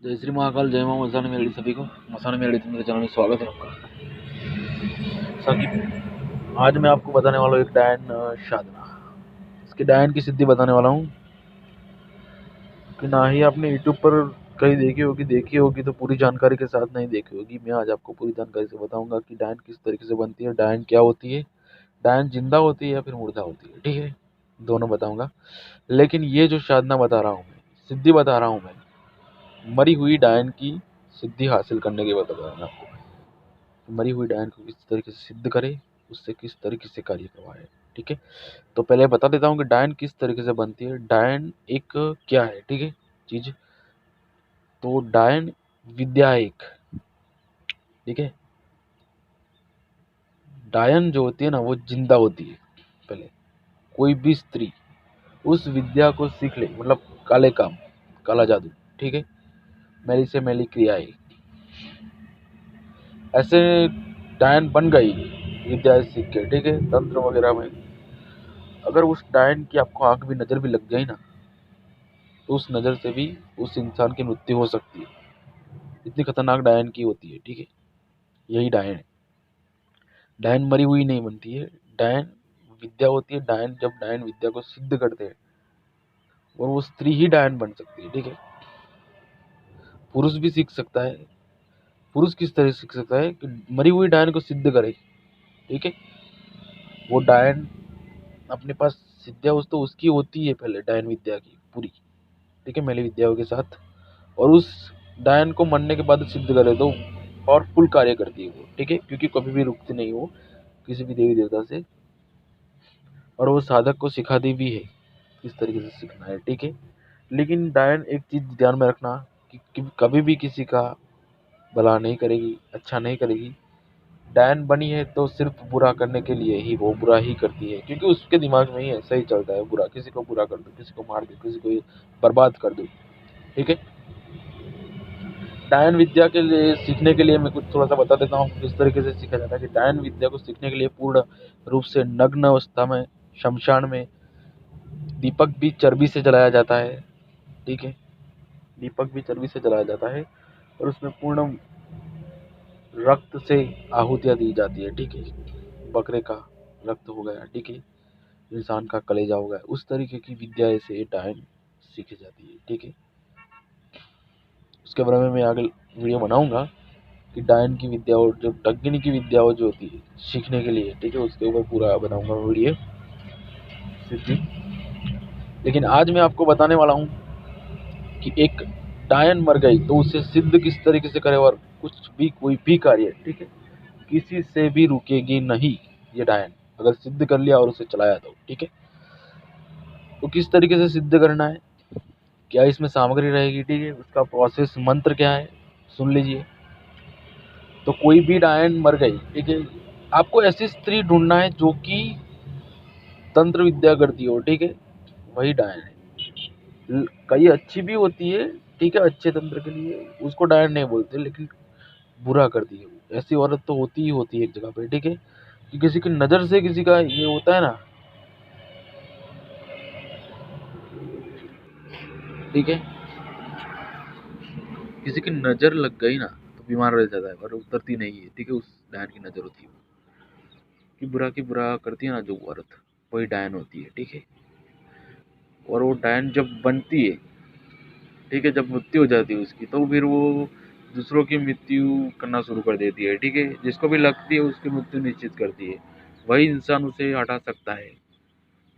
जय श्री महाकाल, जय मां मसाने मेलडी। सभी को मसाने मेलडी मेरे चैनल में स्वागत है आपका। सभी आज मैं आपको बताने वाला हूँ एक डायन साधना, इसकी डायन की सिद्धि बताने वाला हूँ कि ना ही आपने यूट्यूब पर कहीं देखी होगी तो पूरी जानकारी के साथ नहीं देखी होगी। मैं आज आपको पूरी जानकारी से बताऊंगा कि डायन किस तरीके से बनती है, डायन क्या होती है, डायन जिंदा होती है या फिर मुर्दा होती है। ठीक है, दोनों बताऊंगा। लेकिन ये जो साधना बता रहा हूँ मैं, सिद्धि बता रहा हूँ मैं, मरी हुई डायन की सिद्धि हासिल करने के बता रहा हूँ आपको। मरी हुई डायन को किस तरीके से सिद्ध करे, उससे किस तरीके से कार्य करवाए। ठीक है, तो पहले बता देता हूँ कि डायन किस तरीके से बनती है। डायन एक क्या है, ठीक है चीज। तो डायन विद्या है एक, ठीक है। डायन जो होती है ना वो जिंदा होती है। पहले कोई भी स्त्री उस विद्या को सीख ले, मतलब काले काम, काला जादू, ठीक है, मैली से मैली क्रियाएं, ऐसे डायन बन गई विद्या सीख के, ठीक है, तंत्र वगैरह में। अगर उस डायन की आपको आंख भी नजर भी लग गई ना, तो उस नज़र से भी उस इंसान की मृत्यु हो सकती है। इतनी खतरनाक डायन की होती है, ठीक है। यही डायन है। डायन मरी हुई नहीं बनती है, डायन विद्या होती है। डायन जब डायन विद्या को सिद्ध करते हैं, और वो स्त्री ही डायन बन सकती है, ठीक है। पुरुष भी सीख सकता है। पुरुष किस तरह सीख सकता है कि मरी हुई डायन को सिद्ध करे, ठीक है। वो डायन अपने पास विद्या तो उसकी होती है पहले, डायन विद्या की पूरी, ठीक है, मैली विद्याओं के साथ। और उस डायन को मरने के बाद सिद्ध करे तो पावरफुल कार्य करती है वो, ठीक है, क्योंकि कभी भी रुकती नहीं वो किसी भी देवी देवता से। और वो साधक को सिखाती भी है किस तरीके से सीखना है, ठीक है। लेकिन डायन एक चीज ध्यान में रखना कि कभी भी किसी का भला नहीं करेगी, अच्छा नहीं करेगी। डायन बनी है तो सिर्फ बुरा करने के लिए ही वो बुरा ही करती है, क्योंकि उसके दिमाग में ही ऐसा ही चलता है, बुरा, किसी को बुरा कर दो, किसी को मार दो, किसी को बर्बाद कर दो, ठीक है। डायन विद्या के लिए सीखने के लिए मैं कुछ थोड़ा सा बता देता हूँ किस तरीके से सीखा जाता है। कि डायन विद्या को सीखने के लिए पूर्ण रूप से नग्न अवस्था में शमशान में दीपक भी चर्बी से जलाया जाता है, ठीक है। दीपक भी चर्बी से जलाया जाता है, और उसमें पूर्ण रक्त से आहुतियाँ दी जाती है, ठीक है। बकरे का रक्त हो गया, ठीक है, इंसान का कलेजा हो गया, उस तरीके की विद्या से डायन सीखी जाती है, ठीक है। उसके बारे में मैं आगे वीडियो बनाऊंगा कि डायन की विद्या और जो डग्गिनी की विद्या जो होती है सीखने के लिए, ठीक है, उसके ऊपर पूरा बनाऊंगा वीडियो सिद्धि। लेकिन आज मैं आपको बताने वाला हूँ कि एक डायन मर गई तो उसे सिद्ध किस तरीके से करे, और कुछ भी कोई भी कार्य, ठीक है, किसी से भी रुकेगी नहीं ये डायन, अगर सिद्ध कर लिया और उसे चलाया तो, ठीक है। तो किस तरीके से सिद्ध करना है, क्या इसमें सामग्री रहेगी, ठीक है, उसका प्रोसेस मंत्र क्या है, सुन लीजिए। तो कोई भी डायन मर गई, ठीक है, आपको ऐसी स्त्री ढूंढना है जो कि तंत्र विद्या करती हो, ठीक है, वही डायन है। कई अच्छी भी होती है, ठीक है, अच्छे तंत्र के लिए उसको डायन नहीं बोलते, लेकिन बुरा करती है वो। ऐसी औरत तो होती ही होती है एक जगह पे, ठीक है, कि किसी की नजर से किसी का ये होता है ना, ठीक है, किसी की नजर लग गई ना तो बीमार रह जाता है, पर उतरती नहीं है, ठीक है, उस डायन की नजर होती है। कि बुरा करती है ना जो औरत, वही डायन होती है, ठीक है। और वो डायन जब बनती है, ठीक है, जब मृत्यु हो जाती है उसकी, तो फिर वो दूसरों की मृत्यु करना शुरू कर देती है, ठीक है। जिसको भी लगती है उसकी मृत्यु निश्चित करती है। वही इंसान उसे हटा सकता है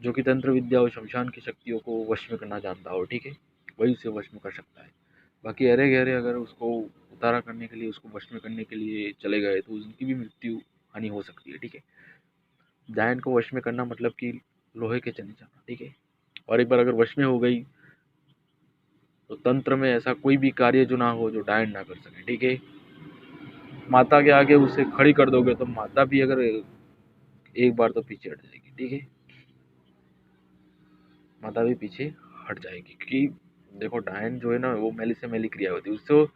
जो कि तंत्र विद्या और शमशान की शक्तियों को वश में करना जानता हो, ठीक है, वही उसे वश में कर सकता है। बाकी अरे गहरे अगर उसको उतारा करने के लिए, उसको वश में करने के लिए चले गए तो उनकी भी मृत्यु हानि हो सकती है, ठीक है। डायन को वश में करना मतलब कि लोहे के चने जाना, ठीक है। और एक बार अगर वश में हो गई तो तंत्र में ऐसा कोई भी कार्य जो ना हो जो डायन ना कर सके, ठीक है। माता के आगे उसे खड़ी कर दोगे तो माता भी अगर एक बार तो पीछे हट जाएगी, ठीक है, माता भी पीछे हट जाएगी। क्योंकि देखो डायन जो है ना वो मैली से मैली क्रिया होती है, उससे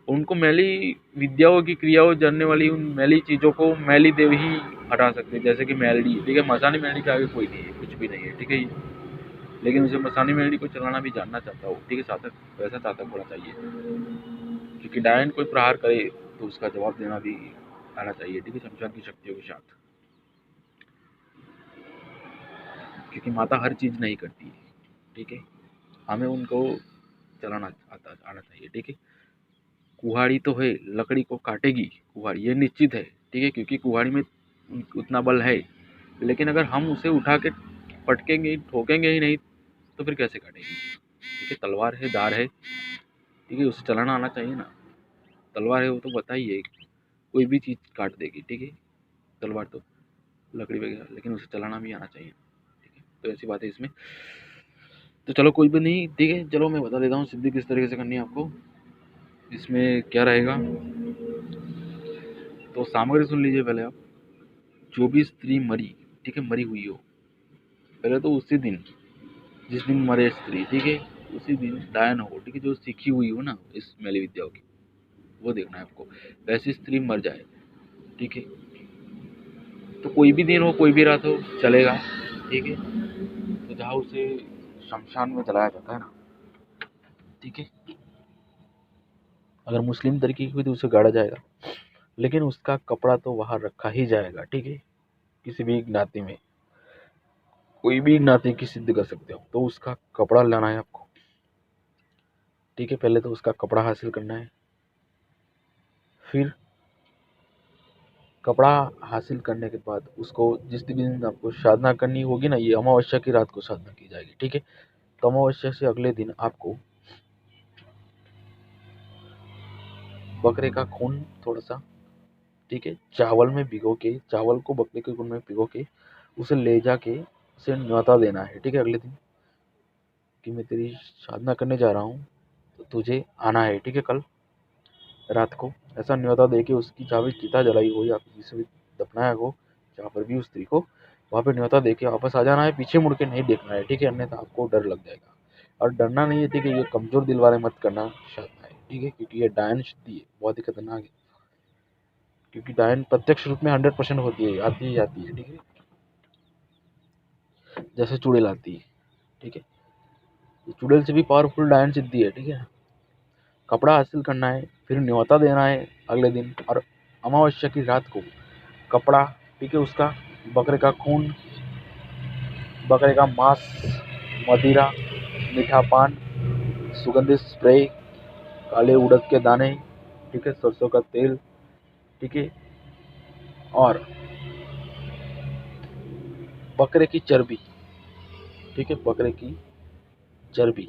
उनको मैली विद्याओं की क्रियाओं जानने वाली उन मैली चीज़ों को मैली देव ही हटा सकते हैं, जैसे कि मैलडी, ठीक है, मसानी मैलडी के आगे कोई नहीं है, कुछ भी नहीं है, ठीक है। लेकिन उसे मसानी मेलडी को चलाना भी जानना चाहता हो, ठीक है, सार्थक वैसा सार्थक होना चाहिए, क्योंकि डायन कोई प्रहार करे तो उसका जवाब देना भी आना चाहिए, ठीक है, शमशान की शक्तियों के साथ, क्योंकि माता हर चीज नहीं करती है, ठीक है, हमें उनको चलाना आना चाहिए, ठीक है। कुहाड़ी तो है, लकड़ी को काटेगी कुहाड़ी, ये निश्चित है, ठीक है, क्योंकि कुहाड़ी में उतना बल है, लेकिन अगर हम उसे उठा के पटकेंगे ठोकेंगे ही नहीं तो फिर कैसे काटेगी, ठीक है। तलवार है, दार है, ठीक है, उसे चलाना आना चाहिए ना। तलवार है वो तो बताइए, कोई भी चीज़ काट देगी, ठीक है, तलवार तो लकड़ी वगैरह, लेकिन उसे चलाना भी आना चाहिए, ठीक है। तो ऐसी बात है इसमें। तो चलो कोई भी नहीं, ठीक है, चलो मैं बता देता हूँ सिद्धि किस तरीके से करनी है आपको। इसमें क्या रहेगा, तो सामग्री सुन लीजिए पहले आप। जो भी स्त्री मरी, ठीक है, मरी हुई हो, पहले तो उसी दिन, जिस दिन मरे स्त्री, ठीक है, उसी दिन डायन हो, ठीक है, जो सीखी हुई हो ना इस मैली विद्याओं की, वो देखना है आपको। वैसी स्त्री मर जाए, ठीक है, तो कोई भी दिन हो कोई भी रात हो चलेगा, ठीक है। तो जहाँ उसे शमशान में जलाया जाता है ना, ठीक है, अगर मुस्लिम तरीके की हुई तो उसे गाड़ा जाएगा, लेकिन उसका कपड़ा तो वहां रखा ही जाएगा, ठीक है। किसी भी ज्ञाति में कोई भी ज्ञाति की सिद्ध कर सकते हो, तो उसका कपड़ा लाना है आपको, ठीक है। पहले तो उसका कपड़ा हासिल करना है, फिर कपड़ा हासिल करने के बाद उसको जिस दिन आपको साधना करनी होगी ना, ये अमावस्या की रात को साधना की जाएगी, ठीक है। तो अमावस्या से अगले दिन आपको बकरे का खून थोड़ा सा, ठीक है, चावल में भिगो के, चावल को बकरे के खून में भिगो के उसे ले जाके उसे न्योता देना है, ठीक है, अगले दिन कि मैं तेरी साधना करने जा रहा हूँ तो तुझे आना है, ठीक है, कल रात को। ऐसा न्योता दे के उसकी जहाँ भी चिता जलाई हो या जिसे भी दफनाया हो, जहाँ पर भी उस स्त्री को, वहाँ पे न्योता दे के वापस आ जाना है, पीछे मुड़ के नहीं देखना है, ठीक है, अन्यथा आपको डर लग जाएगा। और डरना नहीं है, ठीक है, ये कमजोर दिल वाले मत करना साधना है, ठीक है, क्योंकि ये डायन शक्ति है, बहुत ही खतरनाक है, क्योंकि डायन प्रत्यक्ष रूप में 100% होती है, आती ही आती है, ठीक है, जैसे चुड़ैल आती है, ठीक है, चुड़ैल से भी पावरफुल डायन सिद्धि है, ठीक है। कपड़ा हासिल करना है, फिर न्योता देना है अगले दिन, और अमावस्या की रात को कपड़ा, ठीक है, उसका बकरे का खून, बकरे का मांस, मदिरा, मीठा पान, सुगंधित स्प्रे, काले उड़द के दाने, ठीक है, सरसों का तेल, ठीक है, और बकरे की चर्बी, ठीक है, बकरे की चर्बी,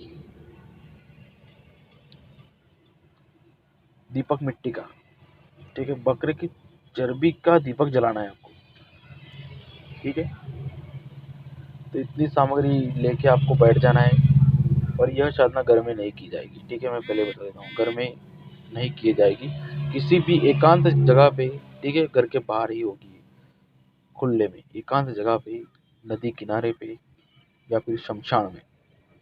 दीपक मिट्टी का, ठीक है, बकरे की चर्बी का दीपक जलाना है आपको, ठीक है। तो इतनी सामग्री लेके आपको बैठ जाना है, और यह साधना घर में नहीं की जाएगी, ठीक है, मैं पहले बता देता हूँ, घर में नहीं की जाएगी, किसी भी एकांत जगह पे, ठीक है, घर के बाहर ही होगी, खुले में एकांत जगह पे, नदी किनारे पे, या फिर शमशान में,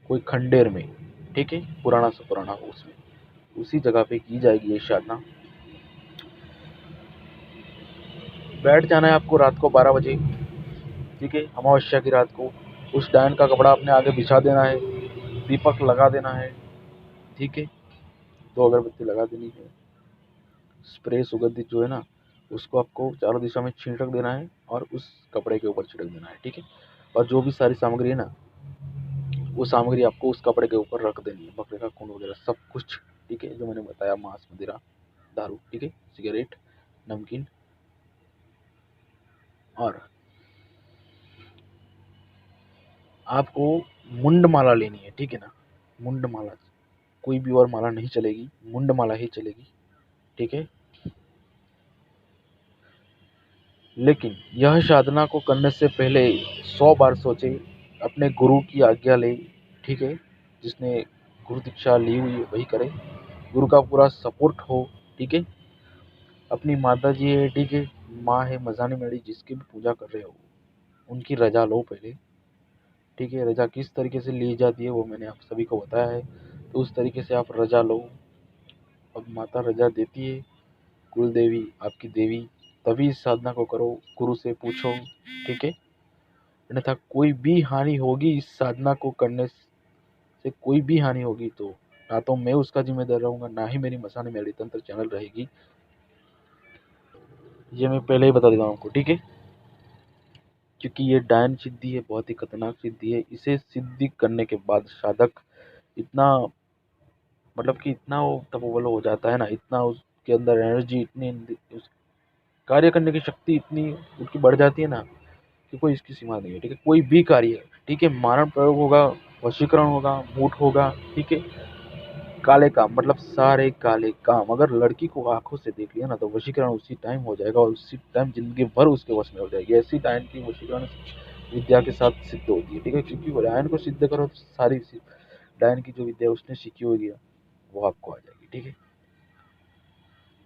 कोई खंडेर में, ठीक है, पुराना से पुराना हो उसमें, उसी जगह पे की जाएगी ये साधना। बैठ जाना है आपको रात को 12 बजे, ठीक है, अमावस्या की रात को। उस डायन का कपड़ा अपने आगे बिछा देना है, दीपक लगा देना है, ठीक है, 2 अगरबत्ती लगा देनी है, स्प्रे सुगंधित जो है ना उसको आपको चारों दिशा में छिड़क देना है, और उस कपड़े के ऊपर छिड़क देना है, ठीक है। और जो भी सारी सामग्री है ना, वो सामग्री आपको उस कपड़े के ऊपर रख देनी है, बकरे का खून वगैरह सब कुछ, ठीक है, जो मैंने बताया, मांस, मदिरा, दारू, ठीक है, सिगरेट, नमकीन, और आपको मुंड माला लेनी है, ठीक है ना, मुंड माला, कोई भी और माला नहीं चलेगी, मुंड माला ही चलेगी, ठीक है। लेकिन यह साधना को करने से पहले 100 बार सोचे, अपने गुरु की आज्ञा ले, ठीक है, जिसने गुरु दीक्षा ली हुई है वही करे, गुरु का पूरा सपोर्ट हो, ठीक है। अपनी माता जी है, ठीक है, माँ है, मजानी मेरी जिसकी भी पूजा कर रहे हो, उनकी रजा लो पहले, ठीक है। रजा किस तरीके से ली जाती है वो मैंने आप सभी को बताया है, तो उस तरीके से आप रजा लो। अब माता रजा देती है, कुल देवी आपकी देवी, तभी इस साधना को करो, गुरु से पूछो, ठीक है। अन्यथा कोई भी हानि होगी इस साधना को करने से, कोई भी हानि होगी तो ना तो मैं उसका जिम्मेदार रहूंगा, ना ही मेरी मसाने मेरी तंत्र चैनल रहेगी। ये मैं पहले ही बता देता हूँ आपको, ठीक है। क्योंकि ये डायन सिद्धि है, बहुत ही खतरनाक सिद्धि है। इसे सिद्धि करने के बाद साधक इतना, मतलब कि इतना वो तपोबल हो जाता है ना, इतना उसके अंदर एनर्जी, इतनी कार्य करने की शक्ति इतनी उसकी बढ़ जाती है ना कि कोई इसकी सीमा नहीं है, ठीक है। कोई भी कार्य, ठीक है, मारण प्रयोग होगा, वशीकरण होगा, मूठ होगा, ठीक है, काले काम, मतलब सारे काले काम, अगर लड़की को आंखों से देख लिया ना तो वशीकरण उसी टाइम हो जाएगा और उसी टाइम जिंदगी भर उसके वश में हो जाएगी। ऐसी डायन की वशीकरण विद्या के साथ सिद्ध होती है, ठीक है। क्योंकि डायन को सिद्ध करो तो सारी डायन की जो विद्या उसने सीखी होगी वो आपको आ जाएगी, ठीक है।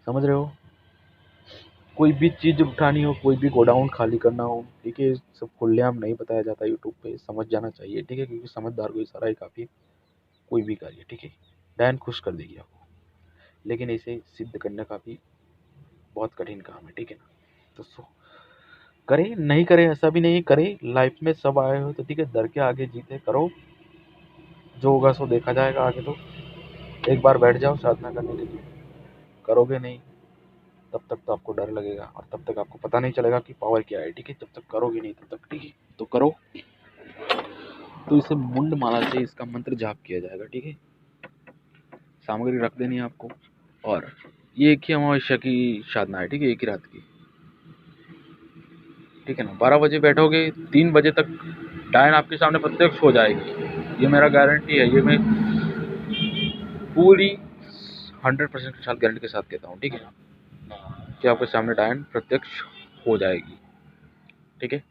समझ रहे हो। कोई भी चीज उठानी हो, कोई भी गोडाउन खाली करना हो, ठीक है, सब खुलेआम नहीं बताया जाता यूट्यूब पे, समझ जाना चाहिए, ठीक है। क्योंकि समझदार को इशारा ही काफी है। कोई भी कार्य, ठीक है, डायन खुश कर देगी आपको, लेकिन इसे सिद्ध करने का भी बहुत कठिन काम है, ठीक है ना। तो करे नहीं करे ऐसा भी नहीं, करे। लाइफ में सब आए हो तो ठीक है, डर के आगे जीते करो, जो होगा सो देखा जाएगा आगे। तो एक बार बैठ जाओ साधना करने के लिए, करोगे नहीं तब तक तो आपको डर लगेगा और तब तक आपको पता नहीं चलेगा कि पावर क्या है, ठीक है। जब तक करोगे नहीं तब तक, ठीक है। तो करो। तो इसे मुंड माला से इसका मंत्र जाप किया जाएगा, ठीक है। सामग्री रख देनी है आपको। और ये एक ही अमावस्या की साधना है, ठीक है, एक ही रात की, ठीक है ना। 12 बजे बैठोगे, 3 बजे तक डायन आपके सामने प्रत्यक्ष हो जाएगी, ये मेरा गारंटी है। ये मैं पूरी 100% के साथ गारंटी के साथ कहता हूँ, ठीक है, कि आपके सामने डायन प्रत्यक्ष हो जाएगी, ठीक है।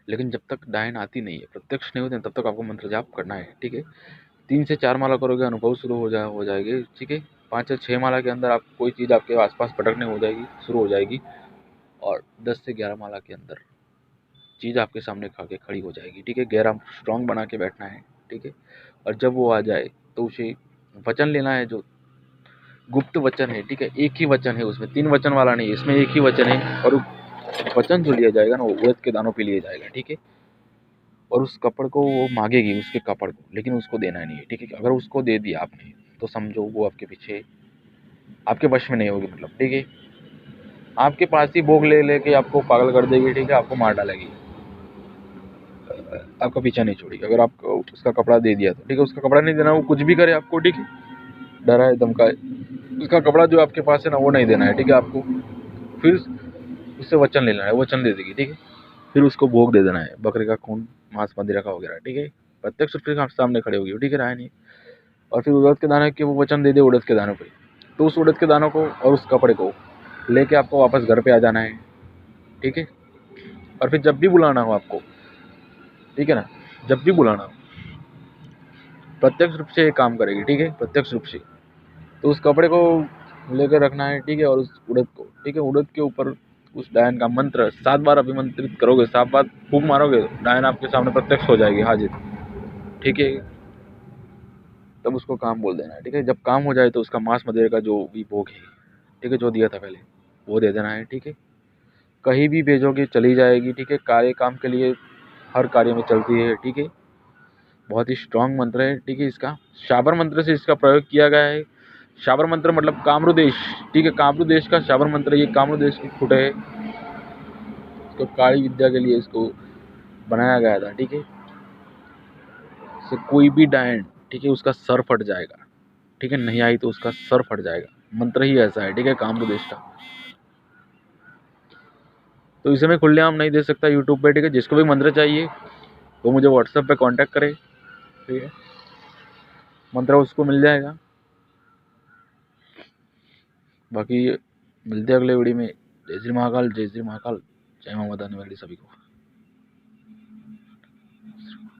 लेकिन जब तक डायन आती नहीं है, प्रत्यक्ष नहीं होते, तब तक आपको मंत्र जाप करना है, ठीक है। 3 से 4 माला करोगे, अनुभव शुरू हो जाएगी, ठीक है। 5 से 6 माला के अंदर आप कोई चीज़ आपके आसपास भटकने हो जाएगी, शुरू हो जाएगी। और 10 से 11 माला के अंदर चीज़ आपके सामने खा के खड़ी हो जाएगी, ठीक है। गहरा स्ट्रॉन्ग बना के बैठना है, ठीक है। और जब वो आ जाए तो उसे वचन लेना है, जो गुप्त वचन है, ठीक है। एक ही वचन है उसमें, 3 वचन वाला नहीं, इसमें एक ही वचन है। और वचन जो लिया जाएगा ना वो उड़द के दानों पे लिया जाएगा, ठीक है। और उस कपड़ को वो मांगेगी, उसके कपड़ को, लेकिन उसको देना नहीं है, ठीक है। अगर उसको दे दिया आपने तो समझो वो आपके पीछे, आपके वश में नहीं होगी, मतलब, ठीक है। आपके पास ही भोग ले लेके आपको पागल कर देगी, ठीक है, आपको मार डालेगी, आपका पीछा नहीं छोड़ेगी। अगर आपको उसका कपड़ा दे दिया तो ठीक है, उसका कपड़ा नहीं देना, वो कुछ भी करे आपको, ठीक है, डराए धमकाए, उसका कपड़ा जो आपके पास है ना वो नहीं देना है, ठीक है। आपको फिर उससे वचन लेना है, वचन दे देगी, ठीक है। फिर उसको भोग दे देना है, बकरे का खून, मांस मदिरा का वगैरह, ठीक है। प्रत्यक्ष उसके सामने खड़े होगी, ठीक है, राय नहीं। और फिर उड़द के दाने के वो वचन दे दे उड़द के दानों पे, तो उस उड़द के दानों को और उस कपड़े को लेके आपको वापस घर पे आ जाना है, ठीक है। और फिर जब भी बुलाना हो आपको, ठीक है ना, जब भी बुलाना हो, प्रत्यक्ष रूप से ये काम करेगी, ठीक है, प्रत्यक्ष रूप से। तो उस कपड़े को लेकर रखना है, ठीक है, और उस उड़द को, ठीक है, उड़द के ऊपर उस डायन का मंत्र 7 बार अभिमंत्रित करोगे, 7 बार फूंक मारोगे, डायन आपके सामने प्रत्यक्ष हो जाएगी, हाजिर, ठीक है। तब उसको काम बोल देना है, ठीक है। जब काम हो जाए तो उसका मांस मदिरा का जो भी भोग है, ठीक है, जो दिया था पहले, वो दे देना है, ठीक है। कहीं भी भेजोगे चली जाएगी, ठीक है। कार्य काम के लिए हर कार्य में चलती है, ठीक है। बहुत ही स्ट्रांग मंत्र है, ठीक है। इसका शाबर मंत्र से इसका प्रयोग किया गया है। शाबर मंत्र मतलब कामरूदेश, ठीक है, कामरूदेश का शाबर मंत्र, ये कामरूदेश की फुट है, इसको काली विद्या के लिए इसको बनाया गया था, ठीक है। इससे कोई भी डायन, ठीक है, उसका सर फट जाएगा, ठीक है, नहीं आई तो उसका सर फट जाएगा। मंत्र ही ऐसा है, ठीक है, कामरूदेश का। तो इसे मैं खुलेआम नहीं दे सकता यूट्यूब पे, ठीक है। जिसको भी मंत्र चाहिए वो मुझे व्हाट्सएप पे कांटेक्ट करे, ठीक है, मंत्र उसको मिल जाएगा। बाकी मिलते हैं अगले वीडियो में। जय श्री महाकाल, जय श्री महाकाल, जय मां माता वाली सभी को।